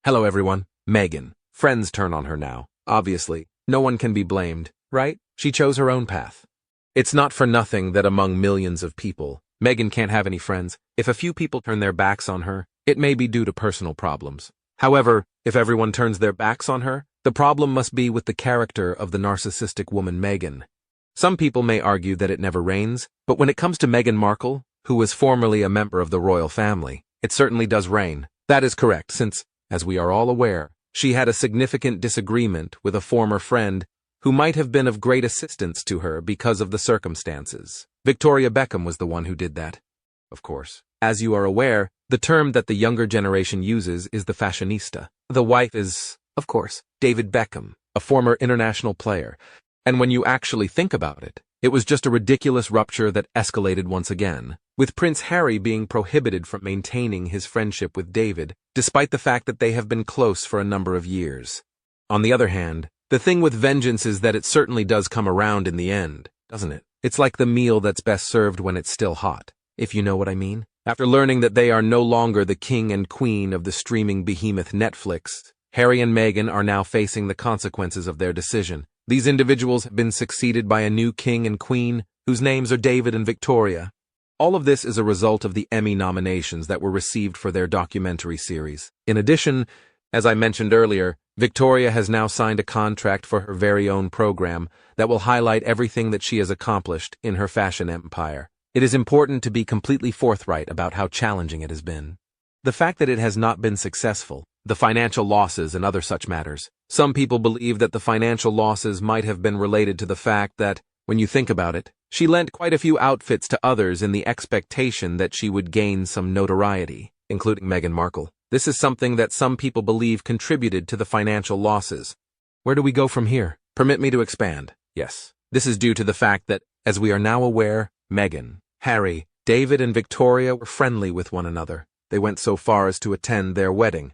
Hello everyone, Meghan. Friends turn on her now. Obviously, no one can be blamed, right? She chose her own path. It's not for nothing that among millions of people, Meghan can't have any friends. If a few people turn their backs on her, it may be due to personal problems. However, if everyone turns their backs on her, the problem must be with the character of the narcissistic woman Meghan. Some people may argue that it never rains, but when it comes to Meghan Markle, who was formerly a member of the royal family, it certainly does rain. That is correct, since, as we are all aware, she had a significant disagreement with a former friend who might have been of great assistance to her because of the circumstances. Victoria Beckham was the one who did that. Of course. As you are aware, the term that the younger generation uses is the fashionista. The wife is, of course, David Beckham, a former international player. And when you actually think about it, it was just a ridiculous rupture that escalated once again, with Prince Harry being prohibited from maintaining his friendship with David, despite the fact that they have been close for a number of years. On the other hand, the thing with vengeance is that it certainly does come around in the end, doesn't it? It's like the meal that's best served when it's still hot, if you know what I mean. After learning that they are no longer the king and queen of the streaming behemoth Netflix, Harry and Meghan are now facing the consequences of their decision. These individuals have been succeeded by a new king and queen, whose names are David and Victoria. All of this is a result of the Emmy nominations that were received for their documentary series. In addition, as I mentioned earlier, Victoria has now signed a contract for her very own program that will highlight everything that she has accomplished in her fashion empire. It is important to be completely forthright about how challenging it has been. The fact that it has not been successful, the financial losses and other such matters. Some people believe that the financial losses might have been related to the fact that, when you think about it, she lent quite a few outfits to others in the expectation that she would gain some notoriety, including Meghan Markle. This is something that some people believe contributed to the financial losses. Where do we go from here? Permit me to expand. Yes, this is due to the fact that, as we are now aware, Meghan, Harry, David and Victoria were friendly with one another. They went so far as to attend their wedding.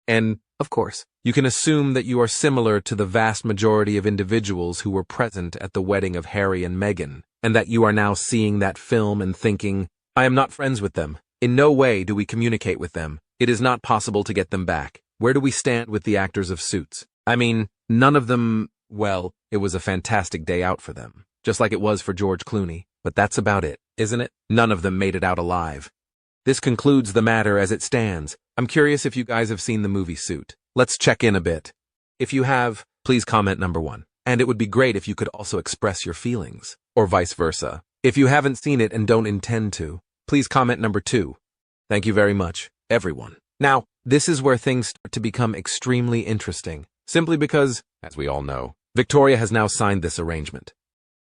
And, of course, you can assume that you are similar to the vast majority of individuals who were present at the wedding of Harry and Meghan, and that you are now seeing that film and thinking, I am not friends with them. In no way do we communicate with them. It is not possible to get them back. Where do we stand with the actors of Suits? I mean, none of them, well, it was a fantastic day out for them, just like it was for George Clooney. But that's about it, isn't it? None of them made it out alive. This concludes the matter as it stands. I'm curious if you guys have seen the movie Suit. Let's check in a bit. If you have, please comment number 1. And it would be great if you could also express your feelings, or vice versa. If you haven't seen it and don't intend to, please comment number 2. Thank you very much, everyone. Now, this is where things start to become extremely interesting, simply because, as we all know, Victoria has now signed this arrangement.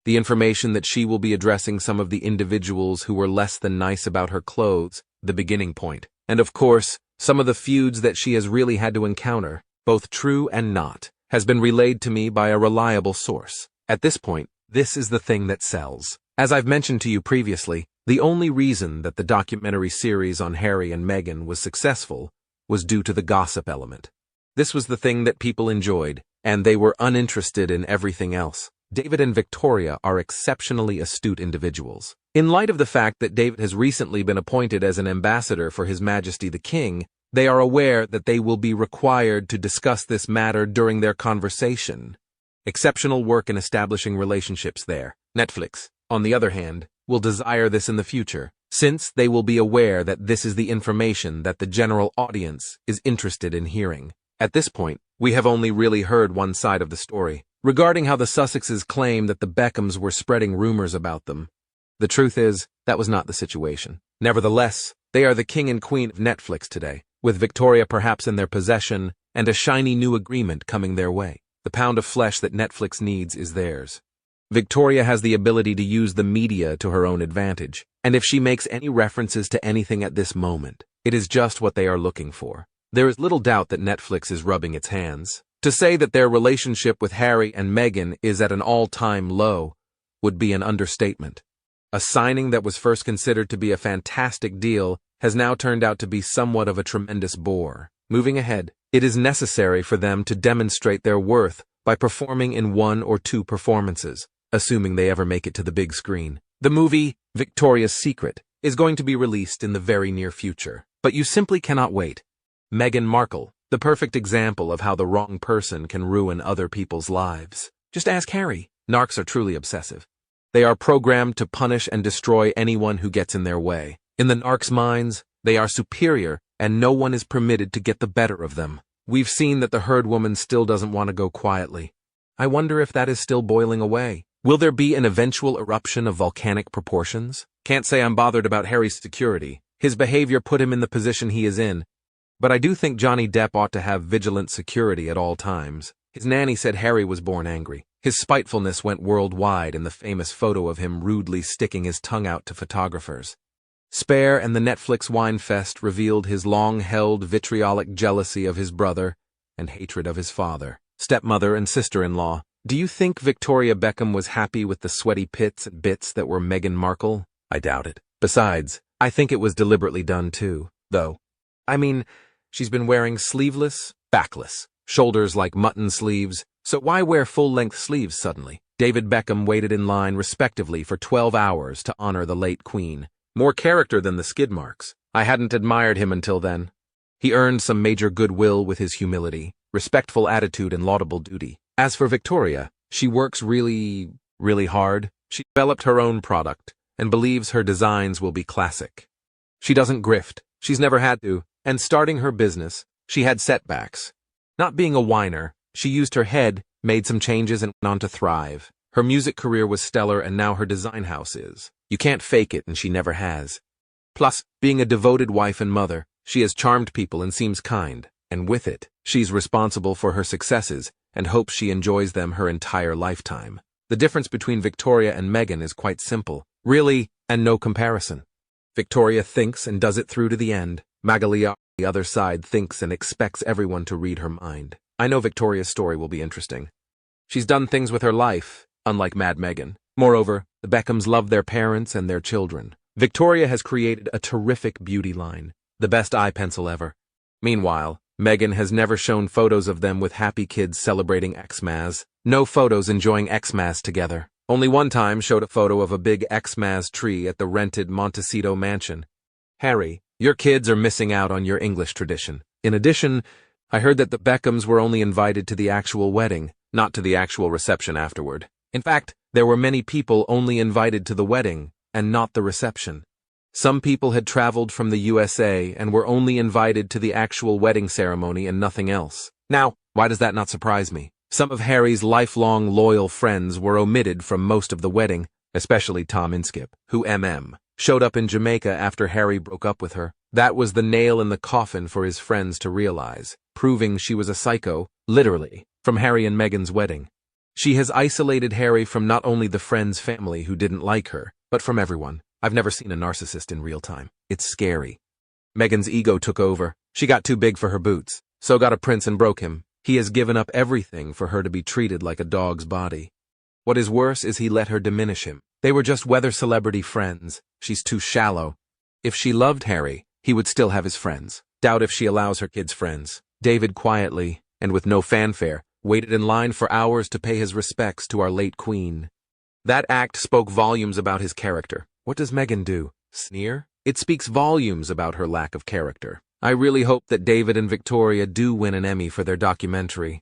The information that she will be addressing some of the individuals who were less than nice about her clothes, the beginning point, and of course, some of the feuds that she has really had to encounter, both true and not, has been relayed to me by a reliable source. At this point, this is the thing that sells. As I've mentioned to you previously, the only reason that the documentary series on Harry and Meghan was successful was due to the gossip element. This was the thing that people enjoyed, and they were uninterested in everything else. David and Victoria are exceptionally astute individuals. In light of the fact that David has recently been appointed as an ambassador for His Majesty the King, they are aware that they will be required to discuss this matter during their conversation. Exceptional work in establishing relationships there. Netflix, on the other hand, will desire this in the future, since they will be aware that this is the information that the general audience is interested in hearing. At this point, we have only really heard one side of the story, regarding how the Sussexes claim that the Beckhams were spreading rumors about them. The truth is, that was not the situation. Nevertheless, they are the king and queen of Netflix today, with Victoria perhaps in their possession and a shiny new agreement coming their way. The pound of flesh that Netflix needs is theirs. Victoria has the ability to use the media to her own advantage, and if she makes any references to anything at this moment, it is just what they are looking for. There is little doubt that Netflix is rubbing its hands. To say that their relationship with Harry and Meghan is at an all-time low would be an understatement. A signing that was first considered to be a fantastic deal has now turned out to be somewhat of a tremendous bore. Moving ahead, it is necessary for them to demonstrate their worth by performing in 1 or 2 performances, assuming they ever make it to the big screen. The movie, Victoria's Secret, is going to be released in the very near future, but you simply cannot wait. Meghan Markle, The perfect example of how the wrong person can ruin other people's lives. Just ask Harry. Narcs are truly obsessive. They are programmed to punish and destroy anyone who gets in their way. In the narcs' minds, they are superior, and no one is permitted to get the better of them. We've seen that the herd woman still doesn't want to go quietly. I wonder if that is still boiling away. Will there be an eventual eruption of volcanic proportions? Can't say I'm bothered about Harry's security. His behavior put him in the position he is in. But I do think Johnny Depp ought to have vigilant security at all times. His nanny said Harry was born angry. His spitefulness went worldwide in the famous photo of him rudely sticking his tongue out to photographers. Spare and the Netflix wine fest revealed his long-held vitriolic jealousy of his brother and hatred of his father, stepmother, and sister-in-law. Do you think Victoria Beckham was happy with the sweaty pits and bits that were Meghan Markle? I doubt it. Besides, I think it was deliberately done too, though. I mean, she's been wearing sleeveless, backless, shoulders like mutton sleeves, so why wear full-length sleeves suddenly? David Beckham waited in line respectively for 12 hours to honor the late Queen. More character than the skid marks. I hadn't admired him until then. He earned some major goodwill with his humility, respectful attitude, and laudable duty. As for Victoria, she works really hard. She developed her own product and believes her designs will be classic. She doesn't grift. She's never had to. And starting her business, she had setbacks. Not being a whiner, she used her head, made some changes, and went on to thrive. Her music career was stellar, and now her design house is. You can't fake it, and she never has. Plus, being a devoted wife and mother, she has charmed people and seems kind, and with it, she's responsible for her successes and hopes she enjoys them her entire lifetime. The difference between Victoria and Meghan is quite simple, really, and no comparison. Victoria thinks and does it through to the end. Magali on the other side thinks and expects everyone to read her mind. I know Victoria's story will be interesting. She's done things with her life, unlike Mad Meghan. Moreover, the Beckhams love their parents and their children. Victoria has created a terrific beauty line, the best eye pencil ever. Meanwhile, Meghan has never shown photos of them with happy kids celebrating Xmas. No photos enjoying Xmas together. Only one time showed a photo of a big Xmas tree at the rented Montecito mansion. Harry, your kids are missing out on your English tradition. In addition, I heard that the Beckhams were only invited to the actual wedding, not to the actual reception afterward. In fact, there were many people only invited to the wedding, and not the reception. Some people had traveled from the USA and were only invited to the actual wedding ceremony and nothing else. Now, why does that not surprise me? Some of Harry's lifelong loyal friends were omitted from most of the wedding, especially Tom Inskip, who showed up in Jamaica after Harry broke up with her. That was the nail in the coffin for his friends to realize, proving she was a psycho, literally, from Harry and Meghan's wedding. She has isolated Harry from not only the friend's family who didn't like her, but from everyone. I've never seen a narcissist in real time. It's scary. Meghan's ego took over. She got too big for her boots. So got a prince and broke him. He has given up everything for her to be treated like a dog's body. What is worse is he let her diminish him. They were just weather celebrity friends. She's too shallow. If she loved Harry, he would still have his friends. Doubt if she allows her kids friends. David quietly, and with no fanfare, waited in line for hours to pay his respects to our late Queen. That act spoke volumes about his character. What does Meghan do? Sneer? It speaks volumes about her lack of character. I really hope that David and Victoria do win an Emmy for their documentary.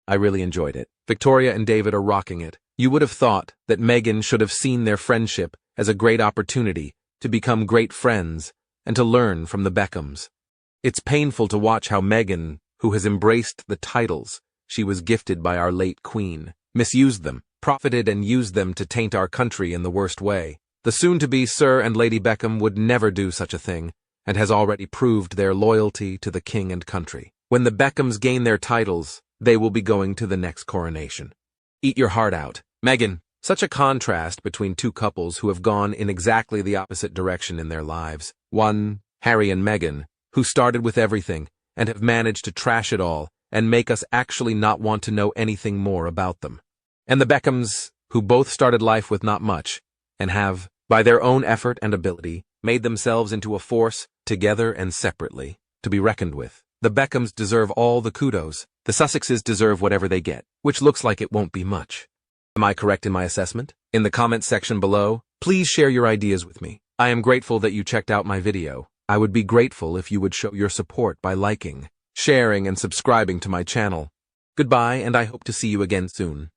I really enjoyed it. Victoria and David are rocking it. You would have thought that Meghan should have seen their friendship as a great opportunity to become great friends and to learn from the Beckhams. It's painful to watch how Meghan, who has embraced the titles she was gifted by our late Queen, misused them, profited and used them to taint our country in the worst way. The soon-to-be Sir and Lady Beckham would never do such a thing, and has already proved their loyalty to the king and country. When the Beckhams gain their titles, they will be going to the next coronation. Eat your heart out. Meghan, such a contrast between two couples who have gone in exactly the opposite direction in their lives. One, Harry and Meghan, who started with everything and have managed to trash it all and make us actually not want to know anything more about them. And the Beckhams, who both started life with not much, and have, by their own effort and ability, made themselves into a force, together and separately, to be reckoned with. The Beckhams deserve all the kudos. The Sussexes deserve whatever they get, which looks like it won't be much. Am I correct in my assessment? In the comments section below, please share your ideas with me. I am grateful that you checked out my video. I would be grateful if you would show your support by liking, sharing, and subscribing to my channel. Goodbye, and I hope to see you again soon.